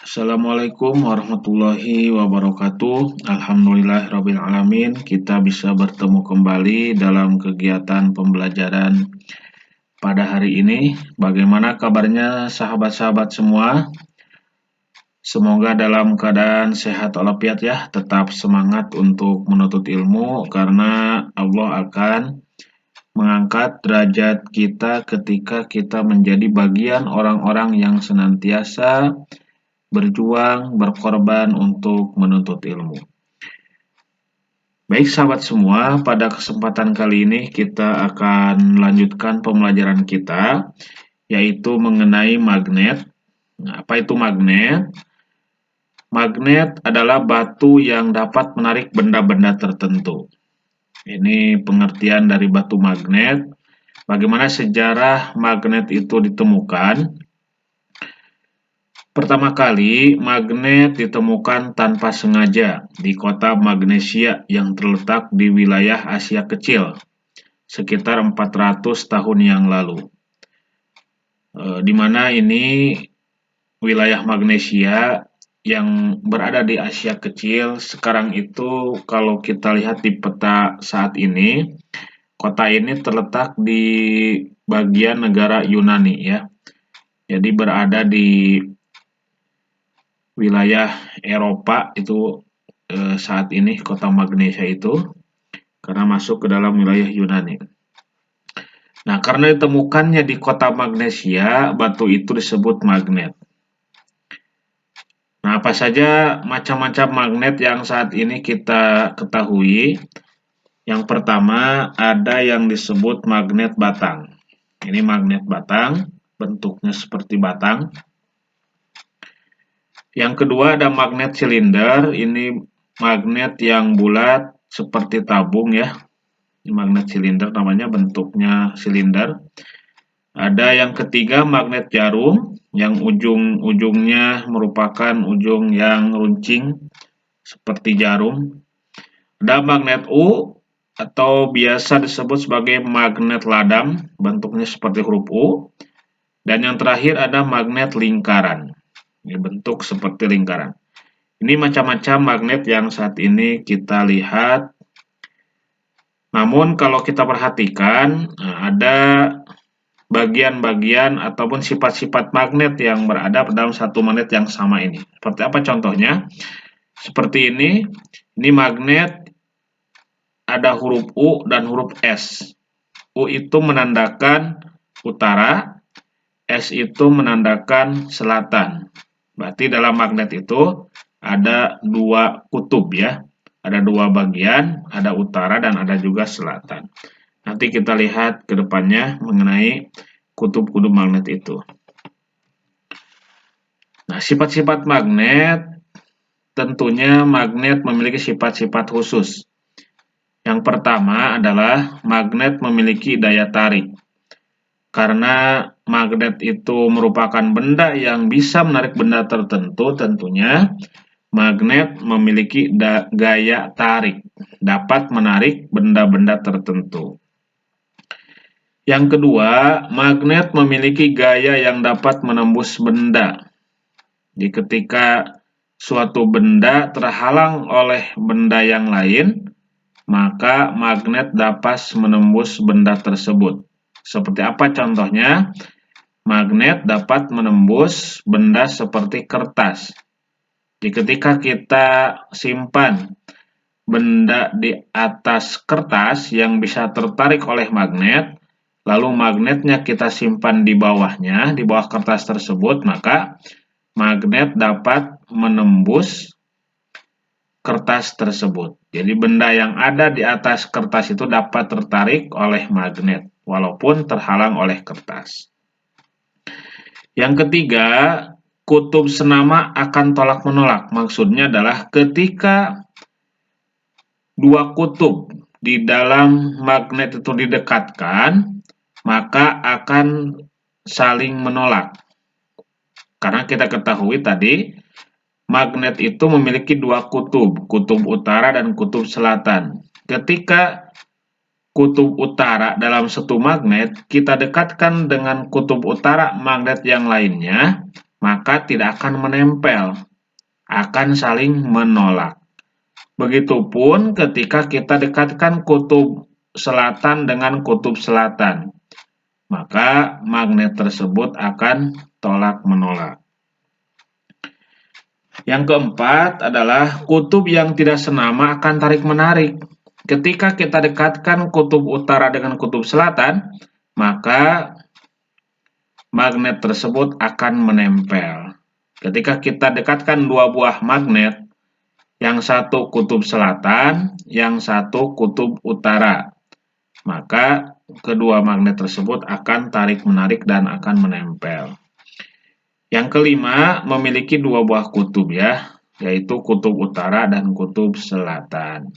Assalamualaikum warahmatullahi wabarakatuh. Alhamdulillahirabbil alamin. Kita bisa bertemu kembali dalam kegiatan pembelajaran pada hari ini. Bagaimana kabarnya sahabat-sahabat semua? Semoga dalam keadaan sehat walafiat ya, tetap semangat untuk menuntut ilmu karena Allah akan mengangkat derajat kita ketika kita menjadi bagian orang-orang yang senantiasa berjuang, berkorban untuk menuntut ilmu. Baik sahabat semua, pada kesempatan kali ini kita akan melanjutkan pembelajaran kita, yaitu mengenai magnet. Nah, apa itu magnet? Magnet adalah batu yang dapat menarik benda-benda tertentu. Ini pengertian dari batu magnet. Bagaimana sejarah magnet itu ditemukan? Pertama kali, magnet ditemukan tanpa sengaja di kota Magnesia yang terletak di wilayah Asia Kecil, sekitar 400 tahun yang lalu. Di mana ini wilayah Magnesia yang berada di Asia Kecil, sekarang itu kalau kita lihat di peta saat ini, kota ini terletak di bagian negara Yunani ya. Jadi berada di wilayah Eropa itu saat ini kota Magnesia itu karena masuk ke dalam wilayah Yunani. Nah, karena ditemukannya di kota Magnesia, batu itu disebut magnet. Nah, apa saja macam-macam magnet yang saat ini kita ketahui? Yang pertama ada yang disebut magnet batang. Ini magnet batang, bentuknya seperti batang. Yang kedua ada magnet silinder, ini magnet yang bulat seperti tabung ya. Ini magnet silinder namanya, bentuknya silinder. Ada yang ketiga magnet jarum, yang ujung-ujungnya merupakan ujung yang runcing seperti jarum. Ada magnet U atau biasa disebut sebagai magnet ladang, bentuknya seperti huruf U. Dan yang terakhir ada magnet lingkaran. Ini bentuk seperti lingkaran. Ini macam-macam magnet yang saat ini kita lihat. Namun kalau kita perhatikan, ada bagian-bagian ataupun sifat-sifat magnet yang berada dalam satu magnet yang sama ini. Seperti apa contohnya? Seperti ini magnet ada huruf U dan huruf S. U itu menandakan utara, S itu menandakan selatan. Berarti dalam magnet itu ada dua kutub ya. Ada dua bagian, ada utara dan ada juga selatan. Nanti kita lihat ke depannya mengenai kutub-kutub magnet itu. Nah, sifat-sifat magnet, tentunya magnet memiliki sifat-sifat khusus. Yang pertama adalah magnet memiliki daya tarik. Karena magnet itu merupakan benda yang bisa menarik benda tertentu, tentunya magnet memiliki gaya tarik, dapat menarik benda-benda tertentu. Yang kedua, magnet memiliki gaya yang dapat menembus benda. Jadi ketika suatu benda terhalang oleh benda yang lain, maka magnet dapat menembus benda tersebut. Seperti apa contohnya? Magnet dapat menembus benda seperti kertas. Jadi ketika kita simpan benda di atas kertas yang bisa tertarik oleh magnet, lalu magnetnya kita simpan di bawahnya, di bawah kertas tersebut, maka magnet dapat menembus kertas tersebut. Jadi benda yang ada di atas kertas itu dapat tertarik oleh magnet, walaupun terhalang oleh kertas. Yang ketiga, kutub senama akan tolak-menolak. Maksudnya adalah ketika dua kutub di dalam magnet itu didekatkan, maka akan saling menolak. Karena kita ketahui tadi, magnet itu memiliki dua kutub, kutub utara dan kutub selatan. Ketika kutub utara dalam satu magnet, kita dekatkan dengan kutub utara magnet yang lainnya, maka tidak akan menempel, akan saling menolak. Begitupun ketika kita dekatkan kutub selatan dengan kutub selatan, maka magnet tersebut akan tolak-menolak. Yang keempat adalah kutub yang tidak senama akan tarik-menarik. Ketika kita dekatkan kutub utara dengan kutub selatan, maka magnet tersebut akan menempel. Ketika kita dekatkan dua buah magnet, yang satu kutub selatan, yang satu kutub utara, maka kedua magnet tersebut akan tarik-menarik dan akan menempel. Yang kelima, memiliki dua buah kutub ya, yaitu kutub utara dan kutub selatan.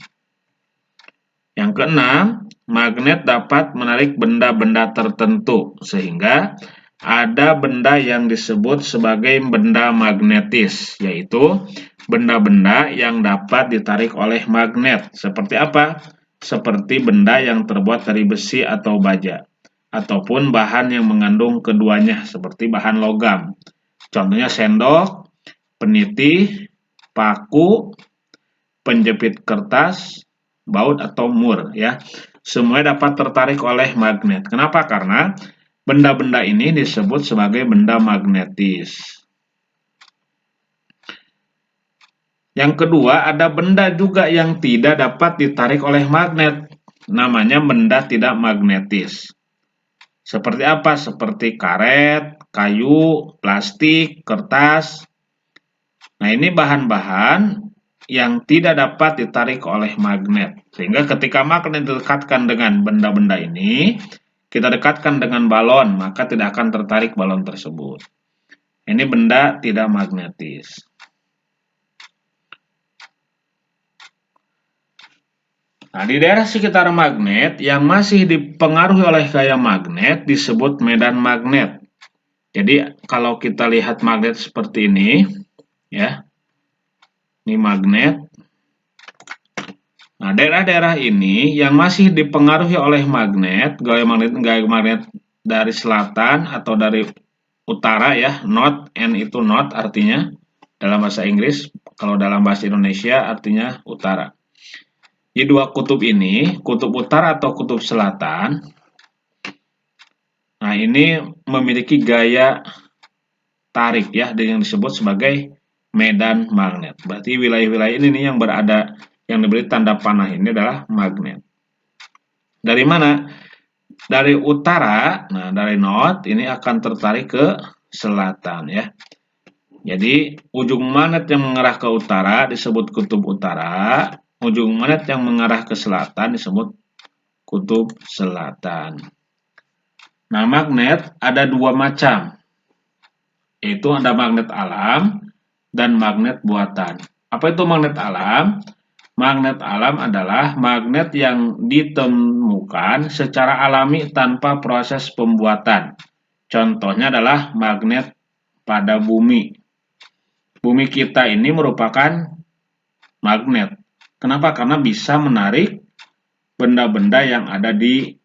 Yang keenam, magnet dapat menarik benda-benda tertentu, sehingga ada benda yang disebut sebagai benda magnetis, yaitu benda-benda yang dapat ditarik oleh magnet. Seperti apa? Seperti benda yang terbuat dari besi atau baja, ataupun bahan yang mengandung keduanya, seperti bahan logam. Contohnya sendok, peniti, paku, penjepit kertas, baut atau mur ya. Semuanya dapat tertarik oleh magnet. Kenapa? Karena benda-benda ini disebut sebagai benda magnetis. Yang kedua, ada benda juga yang tidak dapat ditarik oleh magnet. Namanya benda tidak magnetis. Seperti apa? Seperti karet, kayu, plastik, kertas. Nah, ini bahan-bahan yang tidak dapat ditarik oleh magnet. Sehingga ketika magnet didekatkan dengan benda-benda ini, kita dekatkan dengan balon, maka tidak akan tertarik balon tersebut. Ini benda tidak magnetis. Nah, di daerah sekitar magnet yang masih dipengaruhi oleh gaya magnet disebut medan magnet. Jadi, kalau kita lihat magnet seperti ini, ya, ini magnet. Nah, daerah-daerah ini yang masih dipengaruhi oleh magnet, gaya magnet dari selatan atau dari utara ya, north, N itu north artinya dalam bahasa Inggris, kalau dalam bahasa Indonesia artinya utara. Di dua kutub ini, kutub utara atau kutub selatan, nah ini memiliki gaya tarik ya, yang disebut sebagai medan magnet. Berarti wilayah-wilayah ini nih yang berada, yang diberi tanda panah ini adalah magnet. Dari mana? Dari utara, nah dari north ini akan tertarik ke selatan ya. Jadi ujung magnet yang mengarah ke utara disebut kutub utara, ujung magnet yang mengarah ke selatan disebut kutub selatan. Nah, magnet ada dua macam, yaitu ada magnet alam dan magnet buatan. Apa itu magnet alam? Magnet alam adalah magnet yang ditemukan secara alami tanpa proses pembuatan. Contohnya adalah magnet pada bumi. Bumi kita ini merupakan magnet. Kenapa? Karena bisa menarik benda-benda yang ada di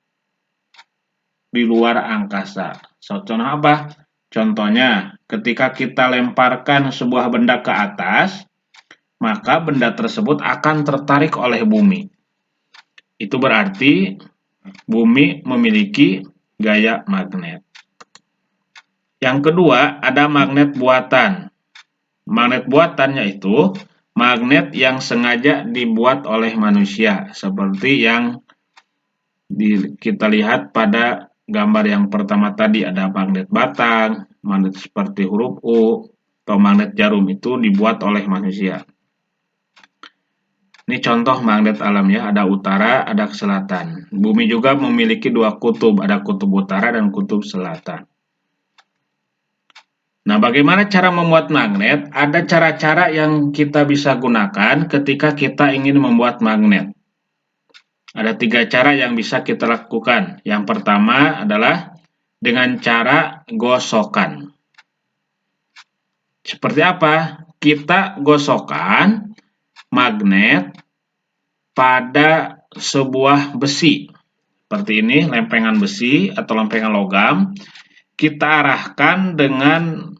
luar angkasa. Contohnya apa? Contohnya, ketika kita lemparkan sebuah benda ke atas, maka benda tersebut akan tertarik oleh bumi. Itu berarti bumi memiliki gaya magnet. Yang kedua, ada magnet buatan. Magnet buatan yaitu magnet yang sengaja dibuat oleh manusia, seperti yang kita lihat pada gambar yang pertama tadi, ada magnet batang, magnet seperti huruf U, atau magnet jarum itu dibuat oleh manusia. Ini contoh magnet alam ya, ada utara, ada selatan. Bumi juga memiliki dua kutub, ada kutub utara dan kutub selatan. Nah, bagaimana cara membuat magnet? Ada cara-cara yang kita bisa gunakan ketika kita ingin membuat magnet. Ada 3 cara yang bisa kita lakukan. Yang pertama adalah dengan cara gosokan. Seperti apa? Kita gosokkan magnet pada sebuah besi. Seperti ini, lempengan besi atau lempengan logam. Kita arahkan dengan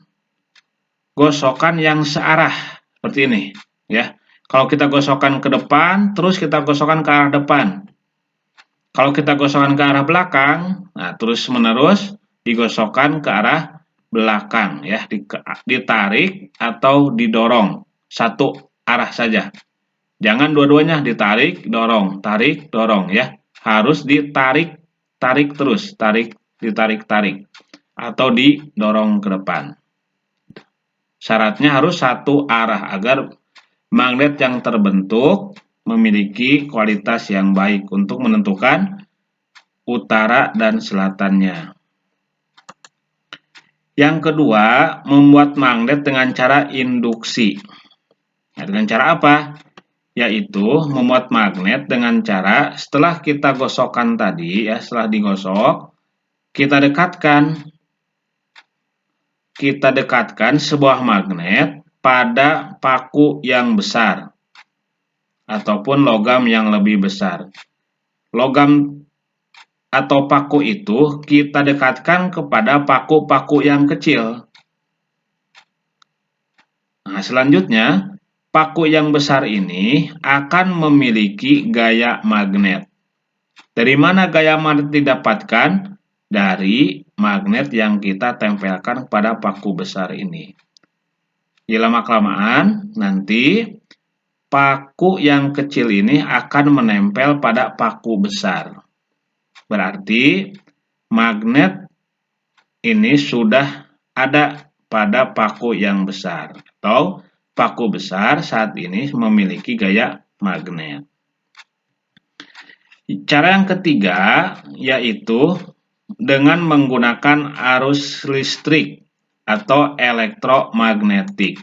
gosokan yang searah seperti ini ya. Kalau kita gosokkan ke depan, terus kita gosokkan ke arah depan. Kalau kita gosokkan ke arah belakang, nah terus menerus digosokkan ke arah belakang ya, ditarik atau didorong satu arah saja. Jangan dua-duanya ditarik, dorong, tarik, dorong ya. Harus ditarik, tarik terus, tarik, ditarik, tarik atau didorong ke depan. Syaratnya harus satu arah agar magnet yang terbentuk memiliki kualitas yang baik untuk menentukan utara dan selatannya. Yang kedua, membuat magnet dengan cara induksi. Nah, dengan cara apa? Yaitu membuat magnet dengan cara setelah kita gosokkan tadi ya, setelah digosok, kita dekatkan sebuah magnet pada paku yang besar ataupun logam yang lebih besar. Logam atau paku itu kita dekatkan kepada paku-paku yang kecil. Nah, selanjutnya, paku yang besar ini akan memiliki gaya magnet. Dari mana gaya magnet didapatkan? Dari magnet yang kita tempelkan pada paku besar ini. Di lama-kelamaan, nanti paku yang kecil ini akan menempel pada paku besar. Berarti magnet ini sudah ada pada paku yang besar. Atau paku besar saat ini memiliki gaya magnet. Cara yang ketiga yaitu dengan menggunakan arus listrik atau elektromagnetik.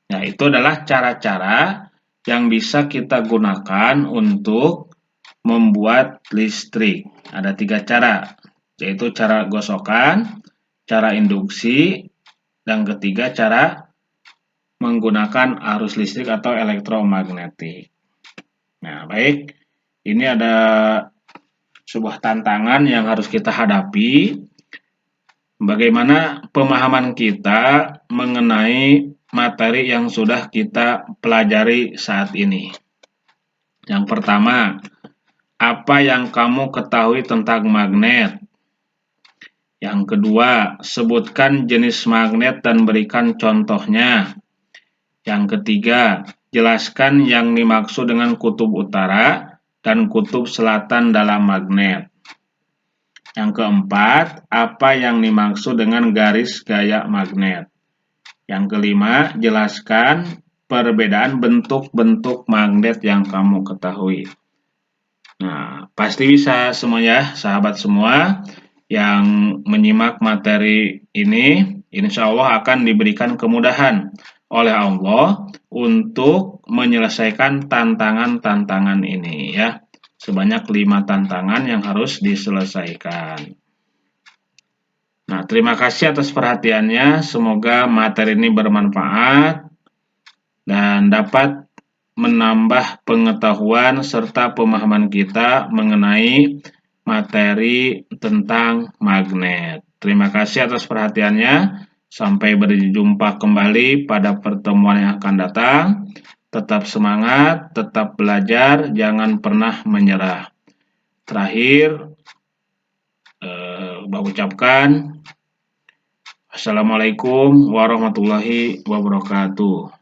Nah, itu adalah cara-cara yang bisa kita gunakan untuk membuat listrik. Ada 3 cara, yaitu cara gosokan, cara induksi, dan ketiga cara menggunakan arus listrik atau elektromagnetik. Nah, baik. Ini ada sebuah tantangan yang harus kita hadapi. Bagaimana pemahaman kita mengenai materi yang sudah kita pelajari saat ini. Yang pertama, apa yang kamu ketahui tentang magnet? Yang kedua, sebutkan jenis magnet dan berikan contohnya. Yang ketiga, jelaskan yang dimaksud dengan kutub utara dan kutub selatan dalam magnet. Yang keempat, apa yang dimaksud dengan garis gaya magnet. Yang kelima, jelaskan perbedaan bentuk-bentuk magnet yang kamu ketahui. Nah, pasti bisa semuanya, sahabat semua yang menyimak materi ini, insya Allah akan diberikan kemudahan oleh Allah untuk menyelesaikan tantangan-tantangan ini ya. Sebanyak 5 tantangan yang harus diselesaikan. Nah, terima kasih atas perhatiannya. Semoga materi ini bermanfaat dan dapat menambah pengetahuan serta pemahaman kita mengenai materi tentang magnet. Terima kasih atas perhatiannya. Sampai berjumpa kembali pada pertemuan yang akan datang. Tetap semangat, tetap belajar, jangan pernah menyerah. Terakhir, ucapkan Assalamualaikum warahmatullahi wabarakatuh.